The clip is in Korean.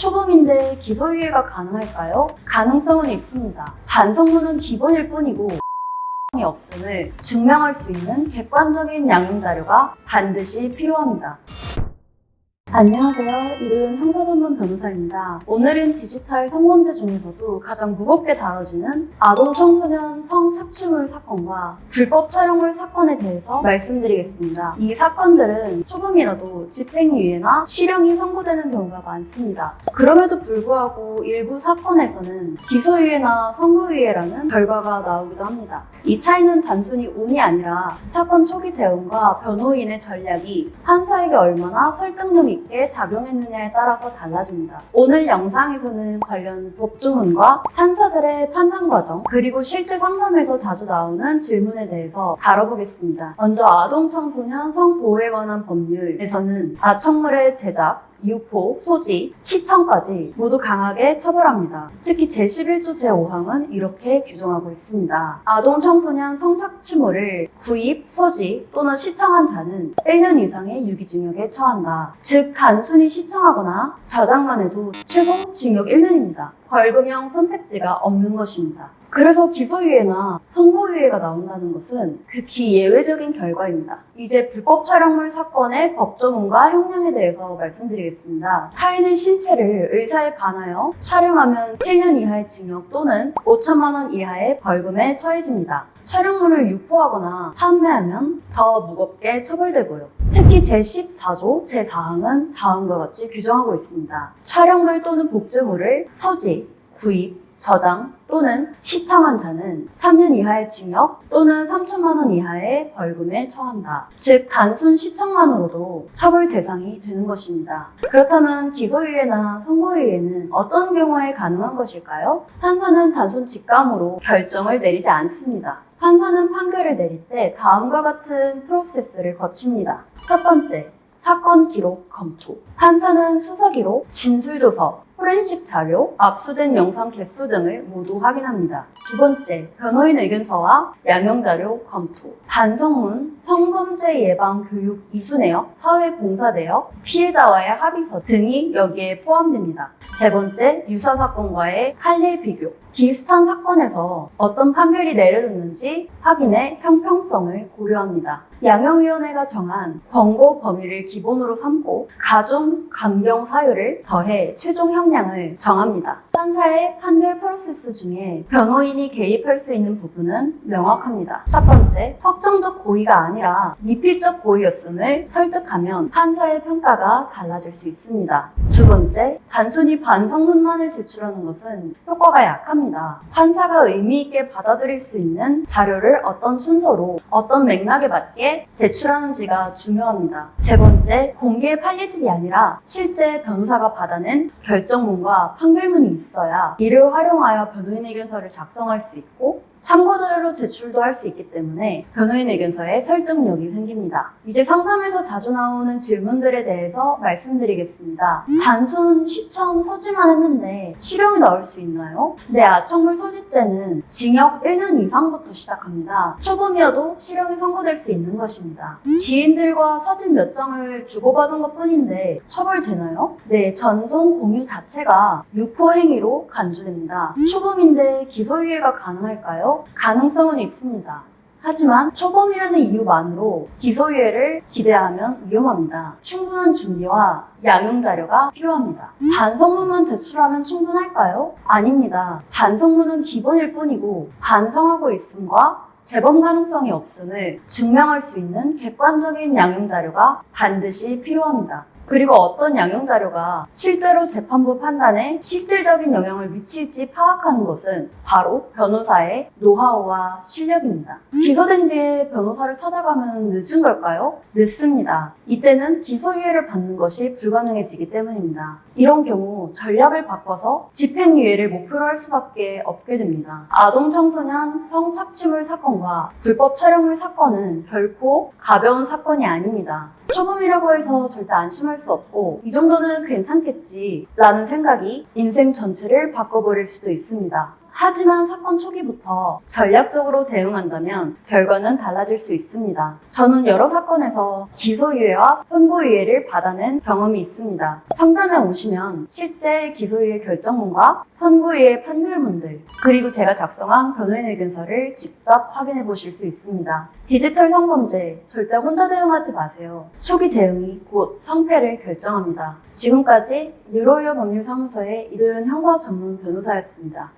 초범인데 기소유예가 가능할까요? 가능성은 있습니다. 반성문은 기본일 뿐이고 이 없음을 증명할 수 있는 객관적인 양형 자료가 반드시 필요합니다. 안녕하세요. 이도현 형사전문 변호사입니다. 오늘은 디지털 성범죄 중에서도 가장 무겁게 다뤄지는 아동 청소년 성착취물 사건과 불법 촬영물 사건에 대해서 말씀드리겠습니다. 이 사건들은 초범이라도 집행유예나 실형이 선고되는 경우가 많습니다. 그럼에도 불구하고 일부 사건에서는 기소유예나 선고유예라는 결과가 나오기도 합니다. 이 차이는 단순히 운이 아니라 사건 초기 대응과 변호인의 전략이 판사에게 얼마나 설득력 있게 작용했느냐에 따라서 달라집니다. 오늘 영상에서는 관련 법조문과 판사들의 판단 과정, 그리고 실제 상담에서 자주 나오는 질문에 대해서 다뤄보겠습니다. 먼저 아동 청소년 성보호에 관한 법률에서는 아청물의 제작, 유포, 소지, 시청까지 모두 강하게 처벌합니다. 특히 제11조 제5항은 이렇게 규정하고 있습니다. 아동 청소년 성착취물을 구입, 소지 또는 시청한 자는 1년 이상의 유기징역에 처한다. 즉 단순히 시청하거나 저장만 해도 최고 징역 1년입니다. 벌금형 선택지가 없는 것입니다. 그래서 기소유예나 선고유예가 나온다는 것은 극히 예외적인 결과입니다. 이제 불법 촬영물 사건의 법조문과 형량에 대해서 말씀드리겠습니다. 타인의 신체를 의사에 반하여 촬영하면 7년 이하의 징역 또는 5천만 원 이하의 벌금에 처해집니다. 촬영물을 유포하거나 판매하면 더 무겁게 처벌되고요. 특히 제14조 제4항은 다음과 같이 규정하고 있습니다. 촬영물 또는 복제물을 소지, 구입, 저장 또는 시청한 자는 3년 이하의 징역 또는 3천만 원 이하의 벌금에 처한다. 즉 단순 시청만으로도 처벌 대상이 되는 것입니다. 그렇다면 기소유예나 선고유예는 어떤 경우에 가능한 것일까요? 판사는 단순 직감으로 결정을 내리지 않습니다. 판사는 판결을 내릴 때 다음과 같은 프로세스를 거칩니다. 첫 번째, 사건 기록 검토. 판사는 수사 기록, 진술조서, 포렌식 자료, 압수된 영상 개수 등을 모두 확인합니다. 두 번째, 변호인 의견서와 양형 자료 검토. 반성문, 성범죄 예방 교육 이수 내역, 사회봉사 내역, 피해자와의 합의서 등이 여기에 포함됩니다. 세 번째, 유사 사건과의 판례 비교. 비슷한 사건에서 어떤 판결이 내려졌는지 확인해 형평성을 고려합니다. 양형위원회가 정한 권고 범위를 기본으로 삼고 가중, 감경 사유를 더해 최종 형량을 정합니다. 판사의 판결 프로세스 중에 변호인이 개입할 수 있는 부분은 명확합니다. 첫 번째, 확정적 고의가 아니라 미필적 고의였음을 설득하면 판사의 평가가 달라질 수 있습니다. 두 번째, 단순히 반성문만을 제출하는 것은 효과가 약합니다. 판사가 의미 있게 받아들일 수 있는 자료를 어떤 순서로, 어떤 맥락에 맞게 제출하는지가 중요합니다. 세 번째, 공개 판례집이 아니라 실제 변호사가 받아낸 결정문과 판결문이 있어야 이를 활용하여 변호인 의견서를 작성할 수 있고 참고자료로 제출도 할 수 있기 때문에 변호인 의견서에 설득력이 생깁니다. 이제 상담에서 자주 나오는 질문들에 대해서 말씀드리겠습니다. 단순 시청 소지만 했는데 실형이 나올 수 있나요? 네, 아청물 소지죄는 징역 1년 이상부터 시작합니다. 초범이어도 실형이 선고될 수 있는 것입니다. 지인들과 사진 몇 장을 주고받은 것뿐인데 처벌되나요? 네, 전송 공유 자체가 유포 행위로 간주됩니다. 초범인데 기소유예가 가능할까요? 가능성은 있습니다. 하지만 초범이라는 이유만으로 기소유예를 기대하면 위험합니다. 충분한 준비와 양형 자료가 필요합니다. 반성문만 제출하면 충분할까요? 아닙니다. 반성문은 기본일 뿐이고 반성하고 있음과 재범 가능성이 없음을 증명할 수 있는 객관적인 양형 자료가 반드시 필요합니다. 그리고 어떤 양형 자료가 실제로 재판부 판단에 실질적인 영향을 미칠지 파악하는 것은 바로 변호사의 노하우와 실력입니다. 기소된 뒤에 변호사를 찾아가면 늦은 걸까요? 늦습니다. 이때는 기소유예를 받는 것이 불가능해지기 때문입니다. 이런 경우 전략을 바꿔서 집행유예를 목표로 할 수밖에 없게 됩니다. 아동 청소년 성착취물 사건과 불법 촬영물 사건은 결코 가벼운 사건이 아닙니다. 초범이라고 해서 절대 안심할 수 없고 이 정도는 괜찮겠지 라는 생각이 인생 전체를 바꿔버릴 수도 있습니다. 하지만 사건 초기부터 전략적으로 대응한다면 결과는 달라질 수 있습니다. 저는 여러 사건에서 기소유예와 선고유예를 받아낸 경험이 있습니다. 상담에 오시면 실제 기소유예 결정문과 선고유예 판결문들, 그리고 제가 작성한 변호인 의견서를 직접 확인해 보실 수 있습니다. 디지털 성범죄 절대 혼자 대응하지 마세요. 초기 대응이 곧 성패를 결정합니다. 지금까지 뉴로이어 법률사무소의 이도현 형사 전문 변호사였습니다.